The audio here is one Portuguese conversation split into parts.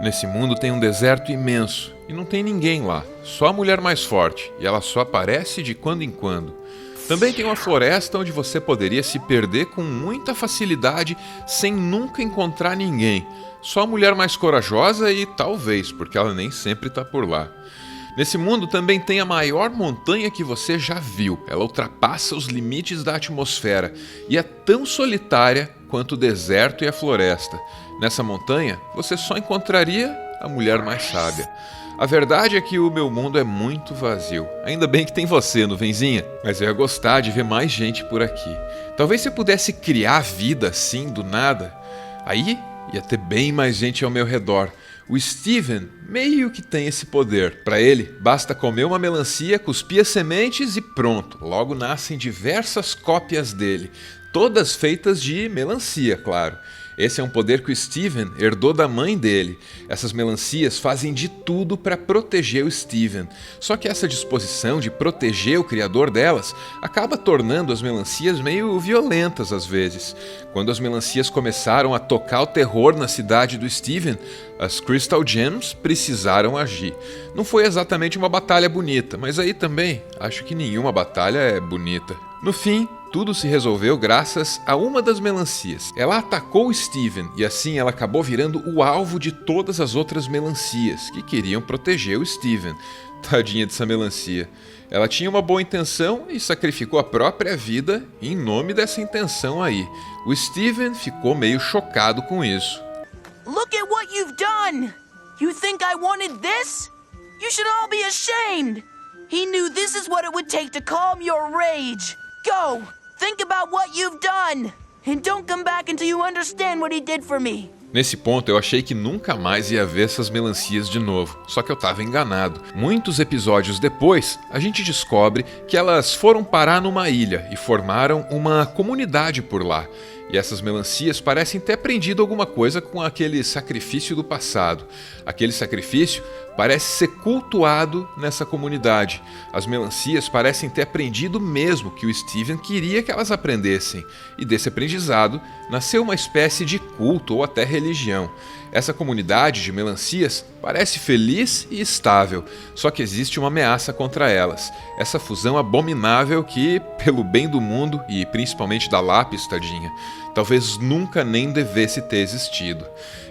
Nesse mundo tem um deserto imenso e não tem ninguém lá, só a mulher mais forte, e ela só aparece de quando em quando. Também tem uma floresta onde você poderia se perder com muita facilidade sem nunca encontrar ninguém, só a mulher mais corajosa e talvez, porque ela nem sempre está por lá. Nesse mundo também tem a maior montanha que você já viu, ela ultrapassa os limites da atmosfera e é tão solitária quanto o deserto e a floresta. Nessa montanha, você só encontraria a mulher mais sábia. A verdade é que o meu mundo é muito vazio. Ainda bem que tem você, nuvenzinha. Mas eu ia gostar de ver mais gente por aqui. Talvez se eu pudesse criar vida assim, do nada. Aí ia ter bem mais gente ao meu redor. O Steven meio que tem esse poder. Para ele, basta comer uma melancia, cuspir as sementes e pronto. Logo nascem diversas cópias dele. Todas feitas de melancia, claro. Esse é um poder que o Steven herdou da mãe dele. Essas melancias fazem de tudo para proteger o Steven. Só que essa disposição de proteger o criador delas acaba tornando as melancias meio violentas às vezes. Quando as melancias começaram a tocar o terror na cidade do Steven, as Crystal Gems precisaram agir. Não foi exatamente uma batalha bonita, mas aí também acho que nenhuma batalha é bonita. No fim, tudo se resolveu graças a uma das melancias. Ela atacou o Steven e assim ela acabou virando o alvo de todas as outras melancias que queriam proteger o Steven. Tadinha dessa melancia. Ela tinha uma boa intenção e sacrificou a própria vida em nome dessa intenção aí. O Steven ficou meio chocado com isso. Look at what you've done! You think I wanted this? You should all be ashamed! He knew this is what it would take to calm your rage. Go! Think about what you've done! And don't come back until you understand what he did for me. Nesse ponto eu achei que nunca mais ia ver essas melancias de novo, só que eu estava enganado. Muitos episódios depois, a gente descobre que elas foram parar numa ilha e formaram uma comunidade por lá. E essas melancias parecem ter aprendido alguma coisa com aquele sacrifício do passado. Aquele sacrifício parece ser cultuado nessa comunidade. As melancias parecem ter aprendido mesmo que o Steven queria que elas aprendessem. E desse aprendizado nasceu uma espécie de culto ou até religião. Essa comunidade de melancias parece feliz e estável, só que existe uma ameaça contra elas. Essa fusão abominável que, pelo bem do mundo e principalmente da Lápis, tadinha, talvez nunca nem devesse ter existido.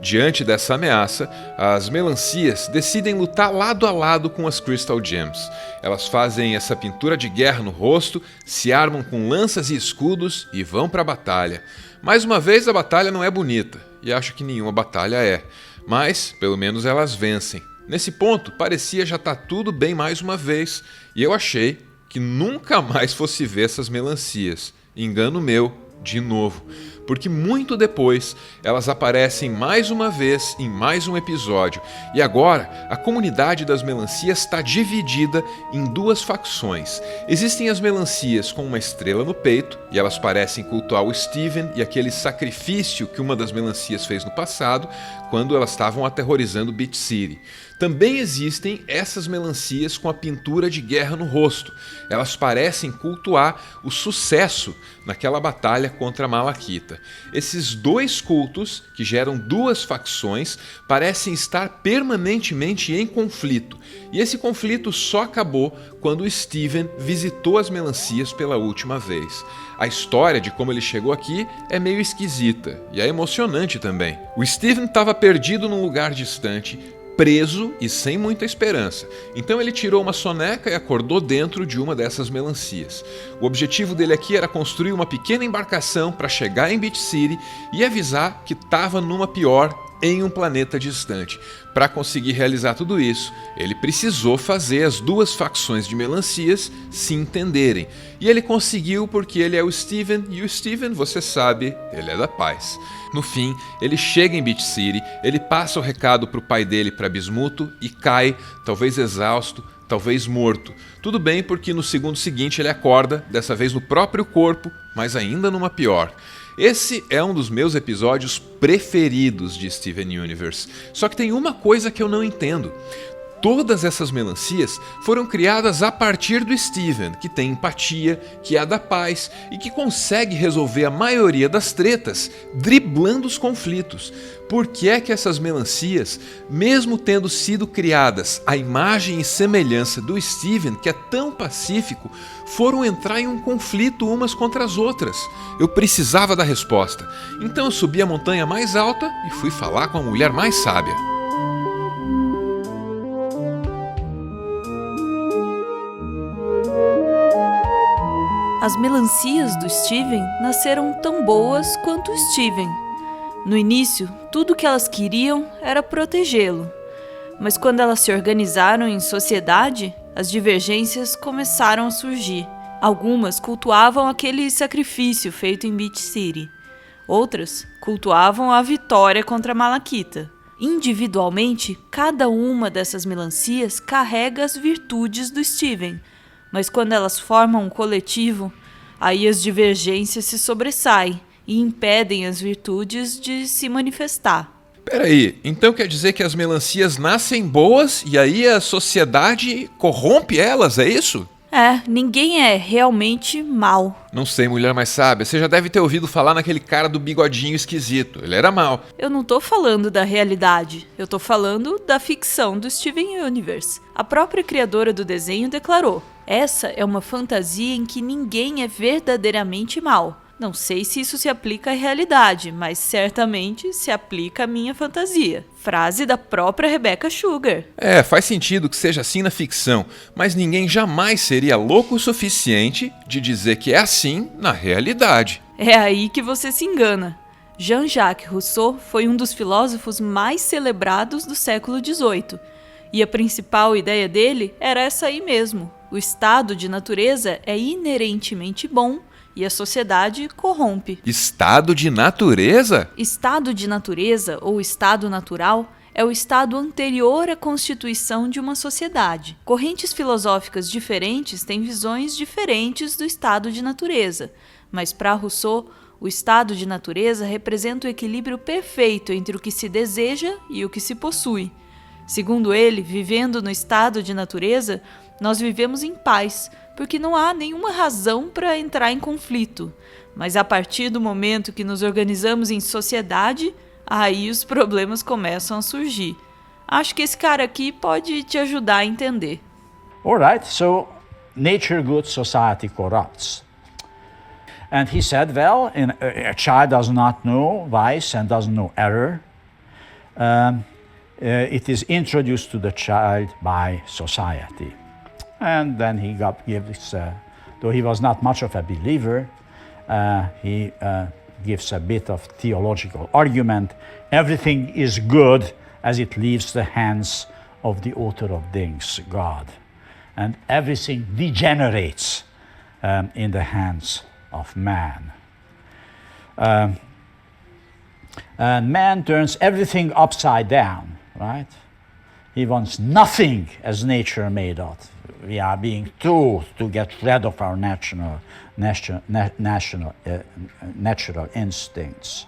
Diante dessa ameaça, as melancias decidem lutar lado a lado com as Crystal Gems. Elas fazem essa pintura de guerra no rosto, se armam com lanças e escudos e vão para a batalha. Mais uma vez, a batalha não é bonita, e acho que nenhuma batalha é, mas pelo menos elas vencem. Nesse ponto, parecia já estar tudo bem mais uma vez, e eu achei que nunca mais fosse ver essas melancias. Engano meu, de novo. Porque muito depois elas aparecem mais uma vez em mais um episódio. E agora a comunidade das melancias está dividida em duas facções. Existem as melancias com uma estrela no peito, e elas parecem cultuar o Steven e aquele sacrifício que uma das melancias fez no passado, quando elas estavam aterrorizando Beach City. Também existem essas melancias com a pintura de guerra no rosto. Elas parecem cultuar o sucesso naquela batalha contra a Malakita. Esses dois cultos, que geram duas facções, parecem estar permanentemente em conflito. E esse conflito só acabou quando o Steven visitou as melancias pela última vez. A história de como ele chegou aqui é meio esquisita e é emocionante também. O Steven estava perdido num lugar distante, preso e sem muita esperança. Então ele tirou uma soneca e acordou dentro de uma dessas melancias. O objetivo dele aqui era construir uma pequena embarcação para chegar em Beach City e avisar que estava numa pior em um planeta distante. Para conseguir realizar tudo isso, ele precisou fazer as duas facções de melancias se entenderem. E ele conseguiu porque ele é o Steven, e o Steven, você sabe, ele é da paz. No fim, ele chega em Beach City, ele passa o recado para o pai dele, para Bismuto, e cai, talvez exausto, talvez morto. Tudo bem porque no segundo seguinte ele acorda, dessa vez no próprio corpo, mas ainda numa pior. Esse é um dos meus episódios preferidos de Steven Universe. Só que tem uma coisa que eu não entendo. Todas essas melancias foram criadas a partir do Steven, que tem empatia, que é da paz e que consegue resolver a maioria das tretas driblando os conflitos. Por que é que essas melancias, mesmo tendo sido criadas à imagem e semelhança do Steven, que é tão pacífico, foram entrar em um conflito umas contra as outras? Eu precisava da resposta. Então eu subi a montanha mais alta e fui falar com a mulher mais sábia. As melancias do Steven nasceram tão boas quanto o Steven. No início, tudo o que elas queriam era protegê-lo. Mas quando elas se organizaram em sociedade, as divergências começaram a surgir. Algumas cultuavam aquele sacrifício feito em Beach City. Outras cultuavam a vitória contra Malakita. Individualmente, cada uma dessas melancias carrega as virtudes do Steven. Mas quando elas formam um coletivo, aí as divergências se sobressaem e impedem as virtudes de se manifestar. Peraí, então quer dizer que as melancias nascem boas e aí a sociedade corrompe elas, é isso? Ninguém é realmente mal. Não sei, mulher mais sábia, você já deve ter ouvido falar naquele cara do bigodinho esquisito. Ele era mau. Eu não tô falando da realidade, eu tô falando da ficção do Steven Universe. A própria criadora do desenho declarou: essa é uma fantasia em que ninguém é verdadeiramente mal. Não sei se isso se aplica à realidade, mas certamente se aplica à minha fantasia. Frase da própria Rebecca Sugar. Faz sentido que seja assim na ficção, mas ninguém jamais seria louco o suficiente de dizer que é assim na realidade. É aí que você se engana. Jean-Jacques Rousseau foi um dos filósofos mais celebrados do século XVIII. E a principal ideia dele era essa aí mesmo. O estado de natureza é inerentemente bom e a sociedade corrompe. Estado de natureza? Estado de natureza, ou estado natural, é o estado anterior à constituição de uma sociedade. Correntes filosóficas diferentes têm visões diferentes do estado de natureza, mas para Rousseau, o estado de natureza representa o equilíbrio perfeito entre o que se deseja e o que se possui. Segundo ele, vivendo no estado de natureza, nós vivemos em paz, porque não há nenhuma razão para entrar em conflito. Mas a partir do momento que nos organizamos em sociedade, aí os problemas começam a surgir. Acho que esse cara aqui pode te ajudar a entender. All right, so nature good, society corrupts. And he said, well, a child does not know vice and doesn't know error. It is introduced to the child by society. And then he gives, though he was not much of a believer, he gives a bit of theological argument. Everything is good as it leaves the hands of the author of things, God. And everything degenerates in the hands of man. And man turns everything upside down, right? He wants nothing as nature made of. We are being told to get rid of our natural instincts.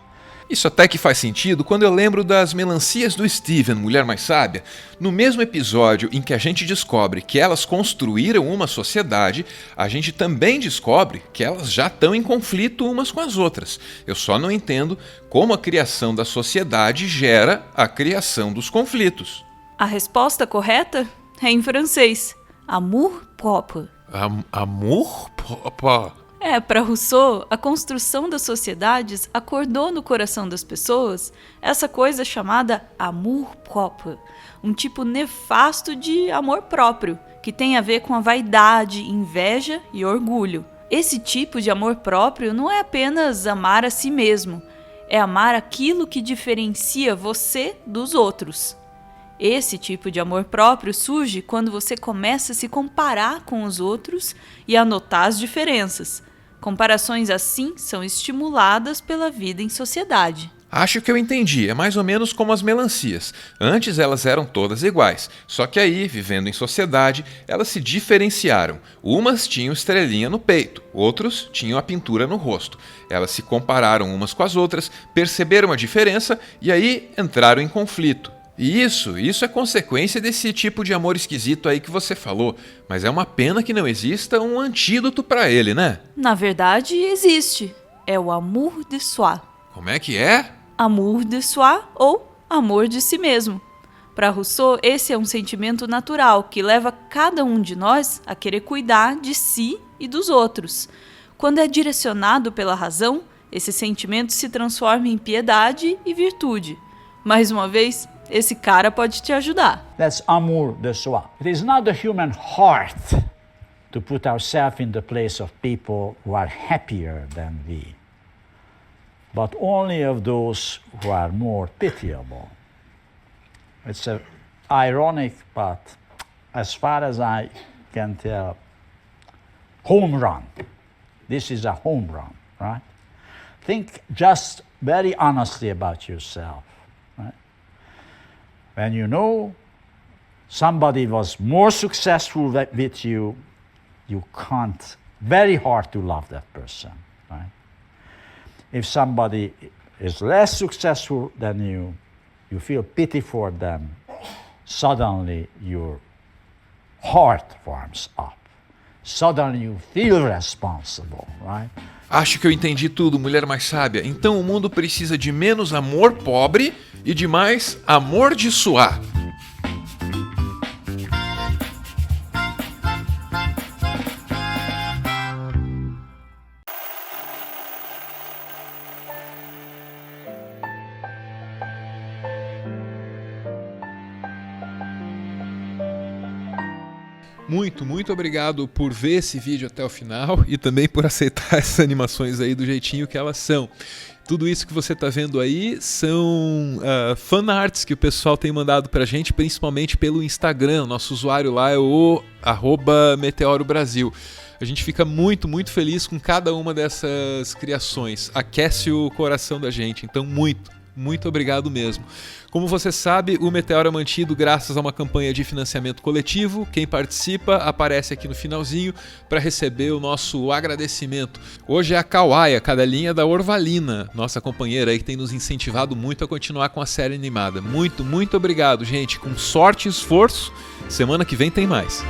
Isso até que faz sentido quando eu lembro das melancias do Steven, Mulher Mais Sábia. No mesmo episódio em que a gente descobre que elas construíram uma sociedade, a gente também descobre que elas já estão em conflito umas com as outras. Eu só não entendo como a criação da sociedade gera a criação dos conflitos. A resposta correta é em francês. Amour propre. Amour propre? Para Rousseau, a construção das sociedades acordou no coração das pessoas essa coisa chamada amour propre, um tipo nefasto de amor próprio, que tem a ver com a vaidade, inveja e orgulho. Esse tipo de amor próprio não é apenas amar a si mesmo, é amar aquilo que diferencia você dos outros. Esse tipo de amor próprio surge quando você começa a se comparar com os outros e a notar as diferenças. Comparações assim são estimuladas pela vida em sociedade. Acho que eu entendi, é mais ou menos como as melancias. Antes elas eram todas iguais, só que aí, vivendo em sociedade, elas se diferenciaram. Umas tinham estrelinha no peito, outros tinham a pintura no rosto. Elas se compararam umas com as outras, perceberam a diferença e aí entraram em conflito. Isso é consequência desse tipo de amor esquisito aí que você falou. Mas é uma pena que não exista um antídoto pra ele, né? Na verdade, existe. É o amour de soi. Como é que é? Amour de soi ou amor de si mesmo. Para Rousseau, esse é um sentimento natural que leva cada um de nós a querer cuidar de si e dos outros. Quando é direcionado pela razão, esse sentimento se transforma em piedade e virtude. Mais uma vez, esse cara pode te ajudar. That's amour de soi. It is not the human heart to put ourselves in the place of people who are happier than we, but only of those who are more pitiable. It's ironic, but as far as I can tell, home run. This is a home run, right? Think just very honestly about yourself. When you know somebody was more successful with you, you can't, very hard to love that person, right? If somebody is less successful than you feel pity for them, suddenly your heart warms up. Suddenly you feel responsible, right? Acho que eu entendi tudo, mulher mais sábia. Então o mundo precisa de menos amor pobre e de mais amor de suar. Muito obrigado por ver esse vídeo até o final e também por aceitar essas animações aí do jeitinho que elas são. Tudo isso que você está vendo aí são fanarts que o pessoal tem mandado pra gente, principalmente pelo Instagram. Nosso usuário lá é o @meteorobrasil. A gente fica muito feliz com cada uma dessas criações. Aquece o coração da gente, então muito obrigado mesmo. Como você sabe, o Meteoro é mantido graças a uma campanha de financiamento coletivo. Quem participa aparece aqui no finalzinho para receber o nosso agradecimento. Hoje é a Kawaii, a cadelinha da Orvalina, nossa companheira aí que tem nos incentivado muito a continuar com a série animada. Muito obrigado, gente. Com sorte e esforço, semana que vem tem mais.